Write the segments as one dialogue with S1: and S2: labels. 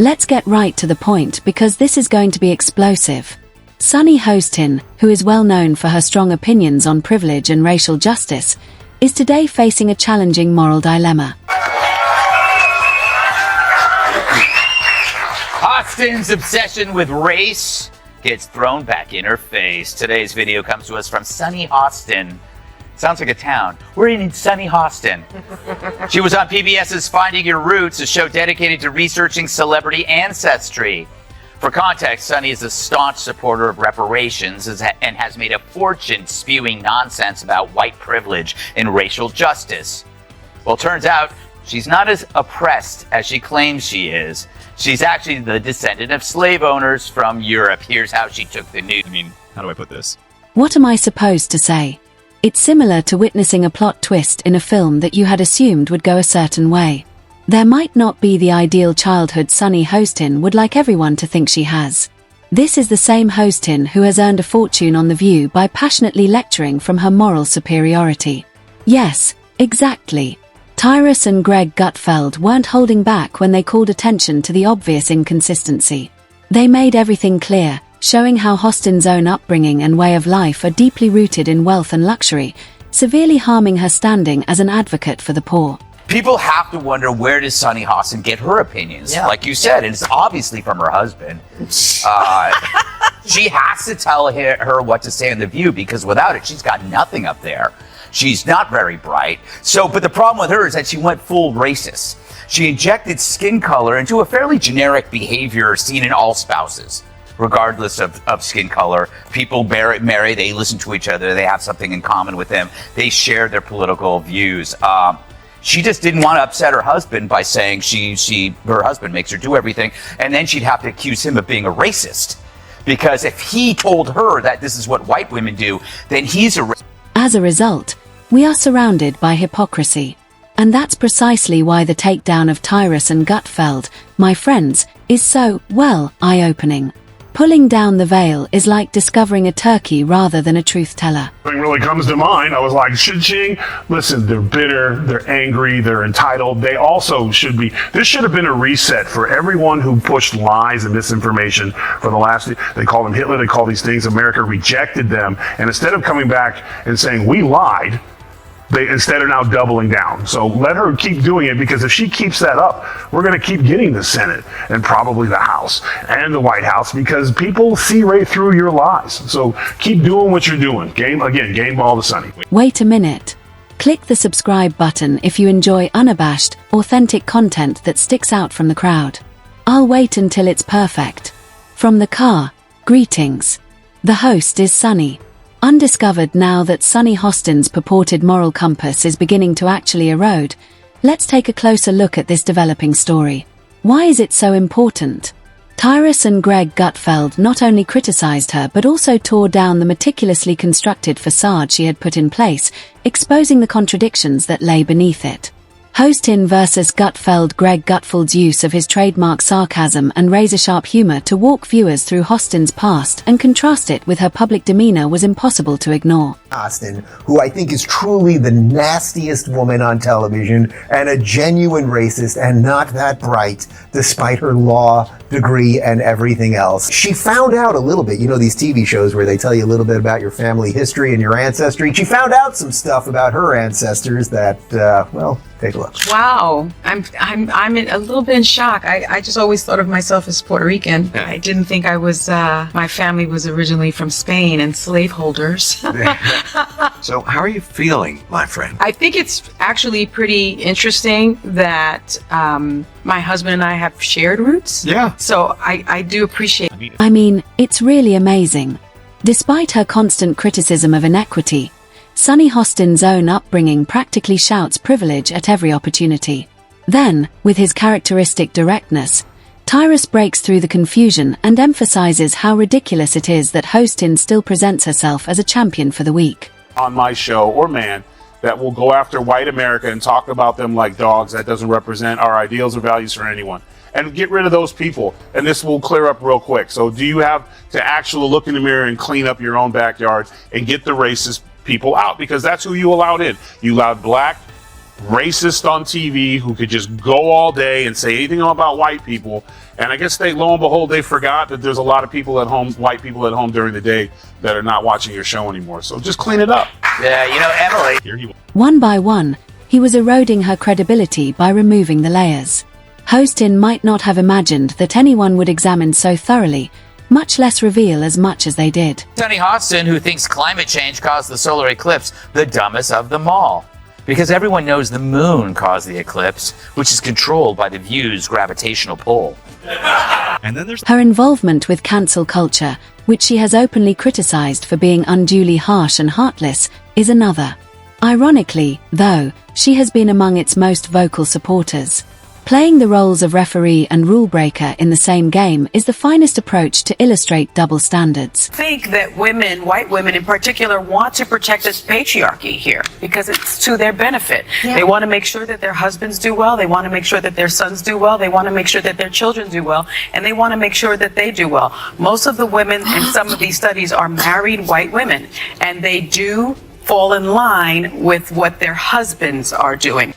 S1: Let's get right to the point because this is going to be explosive. Sunny Hostin, who is well known for her strong opinions on privilege and racial justice, is today facing a challenging moral dilemma.
S2: Hostin's obsession with race gets thrown back in her face. Today's video comes to us from Sunny Hostin. Sounds like a town. We're in Sunny Hostin. She was on PBS's Finding Your Roots, a show dedicated to researching celebrity ancestry. For context, Sunny is a staunch supporter of reparations and has made a fortune spewing nonsense about white privilege and racial justice. Well, turns out she's not as oppressed as she claims she is. She's actually the descendant of slave owners from Europe. Here's how she took the news.
S3: How do I put this?
S1: What am I supposed to say? It's similar to witnessing a plot twist in a film that you had assumed would go a certain way. There might not be the ideal childhood Sunny Hostin would like everyone to think she has. This is the same Hostin who has earned a fortune on The View by passionately lecturing from her moral superiority. Yes, exactly. Tyrus and Greg Gutfeld weren't holding back when they called attention to the obvious inconsistency. They made everything clear, showing how Hostin's own upbringing and way of life are deeply rooted in wealth and luxury, severely harming her standing as an advocate for the poor.
S2: People have to wonder, where does Sunny Hostin get her opinions?
S4: Yeah.
S2: Like you said, it's obviously from her husband. She has to tell her what to say on The View, because without it, she's got nothing up there. She's not very bright. But the problem with her is that she went full racist. She injected skin color into a fairly generic behavior seen in all spouses, regardless of skin color. People marry, they listen to each other, they have something in common with them, they share their political views. She just didn't want to upset her husband by saying her husband makes her do everything, and then she'd have to accuse him of being a racist. Because if he told her that this is what white women do, then he's a racist.
S1: As a result, we are surrounded by hypocrisy. And that's precisely why the takedown of Tyrus and Gutfeld, my friends, is so, well, eye-opening. Pulling down the veil is like discovering a turkey rather than a truth-teller.
S5: Nothing really comes to mind. I was like, shing. Listen, they're bitter, they're angry, they're entitled. They also should be. This should have been a reset for everyone who pushed lies and misinformation for the last. They call them Hitler. They call these things. America rejected them, and instead of coming back and saying we lied, they instead are now doubling down. So let her keep doing it, because if she keeps that up, we're going to keep getting the Senate and probably the House and the White House, because people see right through your lies. So keep doing what you're doing. Game ball to Sunny.
S1: Wait a minute. Click the subscribe button if you enjoy unabashed, authentic content that sticks out from the crowd. I'll wait until it's perfect. From the car, greetings. The host is Sunny. Undiscovered now that Sunny Hostin's purported moral compass is beginning to actually erode, let's take a closer look at this developing story. Why is it so important? Tyrus and Greg Gutfeld not only criticized her but also tore down the meticulously constructed facade she had put in place, exposing the contradictions that lay beneath it. Hostin versus Gutfeld. Greg Gutfeld's use of his trademark sarcasm and razor-sharp humor to walk viewers through Hostin's past and contrast it with her public demeanor was impossible to ignore.
S4: Hostin, who I think is truly the nastiest woman on television and a genuine racist and not that bright, despite her law degree and everything else. She found out a little bit, these TV shows where they tell you a little bit about your family history and your ancestry. She found out some stuff about her ancestors that, take a look.
S6: Wow, I'm a little bit in shock. I just always thought of myself as Puerto Rican. I didn't think my family was originally from Spain and slaveholders.
S7: So how are you feeling, my friend?
S6: I think it's actually pretty interesting that my husband and I have shared roots.
S7: Yeah.
S6: So I do appreciate it.
S1: I mean, it's really amazing. Despite her constant criticism of inequity, Sunny Hostin's own upbringing practically shouts privilege at every opportunity. Then, with his characteristic directness, Tyrus breaks through the confusion and emphasizes how ridiculous it is that Hostin still presents herself as a champion for the weak.
S5: On my show, or man, that will go after white America and talk about them like dogs, that doesn't represent our ideals or values for anyone. And get rid of those people, and this will clear up real quick. So do you have to actually look in the mirror and clean up your own backyard and get the racist people out? Because that's who you allowed in. You allowed black, racist on TV who could just go all day and say anything about white people. And I guess lo and behold, they forgot that there's a lot of people at home, white people at home during the day that are not watching your show anymore. So just clean it up.
S2: Yeah, Emily.
S5: Here he was.
S1: One by one, he was eroding her credibility by removing the layers. Hostin might not have imagined that anyone would examine so thoroughly, much less reveal as much as they did.
S2: Sunny Hostin, who thinks climate change caused the solar eclipse, the dumbest of them all. Because everyone knows the moon caused the eclipse, which is controlled by the view's gravitational pull.
S7: And then there's
S1: Her involvement with cancel culture, which she has openly criticized for being unduly harsh and heartless, is another. Ironically, though, she has been among its most vocal supporters. Playing the roles of referee and rule breaker in the same game is the finest approach to illustrate double standards.
S3: I think that women, white women in particular, want to protect this patriarchy here because it's to their benefit. Yeah. They want to make sure that their husbands do well. They want to make sure that their sons do well. They want to make sure that their children do well. And they want to make sure that they do well. Most of the women in some of these studies are married white women, and they do fall in line with what their husbands are doing.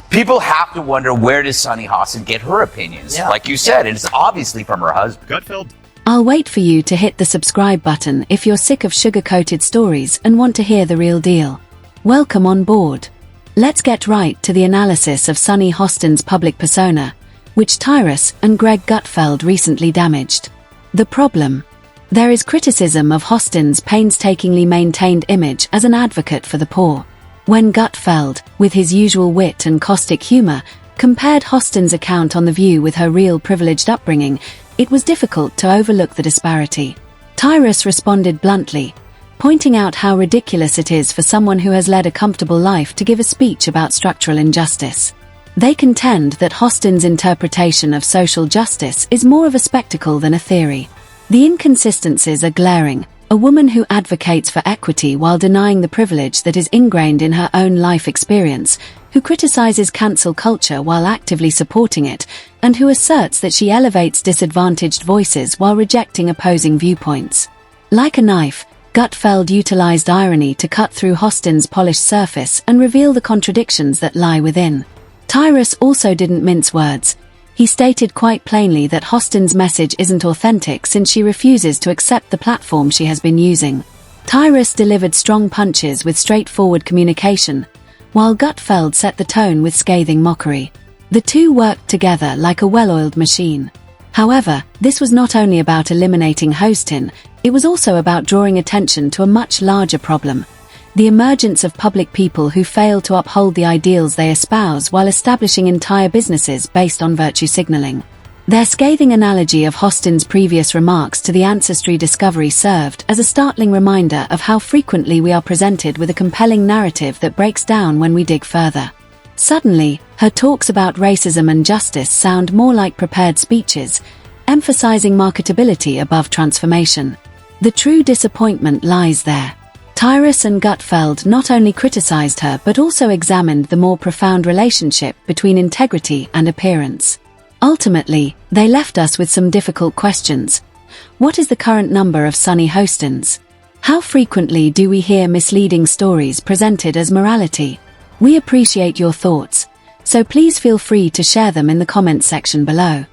S2: People have to wonder, where does Sunny Hostin get her opinions?
S3: Yeah.
S2: Like you said, it's obviously from her husband.
S7: Gutfeld.
S1: I'll wait for you to hit the subscribe button if you're sick of sugar-coated stories and want to hear the real deal. Welcome on board. Let's get right to the analysis of Sunny Hostin's public persona, which Tyrus and Greg Gutfeld recently damaged. The problem? There is criticism of Hostin's painstakingly maintained image as an advocate for the poor. When Gutfeld, with his usual wit and caustic humor, compared Hostin's account on The View with her real privileged upbringing, it was difficult to overlook the disparity. Tyrus responded bluntly, pointing out how ridiculous it is for someone who has led a comfortable life to give a speech about structural injustice. They contend that Hostin's interpretation of social justice is more of a spectacle than a theory. The inconsistencies are glaring. A woman who advocates for equity while denying the privilege that is ingrained in her own life experience, who criticizes cancel culture while actively supporting it, and who asserts that she elevates disadvantaged voices while rejecting opposing viewpoints. Like a knife, Gutfeld utilized irony to cut through Hostin's polished surface and reveal the contradictions that lie within. Tyrus also didn't mince words. He stated quite plainly that Hostin's message isn't authentic since she refuses to accept the platform she has been using. Tyrus delivered strong punches with straightforward communication, while Gutfeld set the tone with scathing mockery. The two worked together like a well-oiled machine. However, this was not only about eliminating Hostin, it was also about drawing attention to a much larger problem: the emergence of public people who fail to uphold the ideals they espouse while establishing entire businesses based on virtue signaling. Their scathing analogy of Hostin's previous remarks to the ancestry discovery served as a startling reminder of how frequently we are presented with a compelling narrative that breaks down when we dig further. Suddenly, her talks about racism and justice sound more like prepared speeches, emphasizing marketability above transformation. The true disappointment lies there. Tyrus and Gutfeld not only criticized her but also examined the more profound relationship between integrity and appearance. Ultimately, they left us with some difficult questions. What is the current number of Sunny Hostins? How frequently do we hear misleading stories presented as morality? We appreciate your thoughts, so please feel free to share them in the comments section below.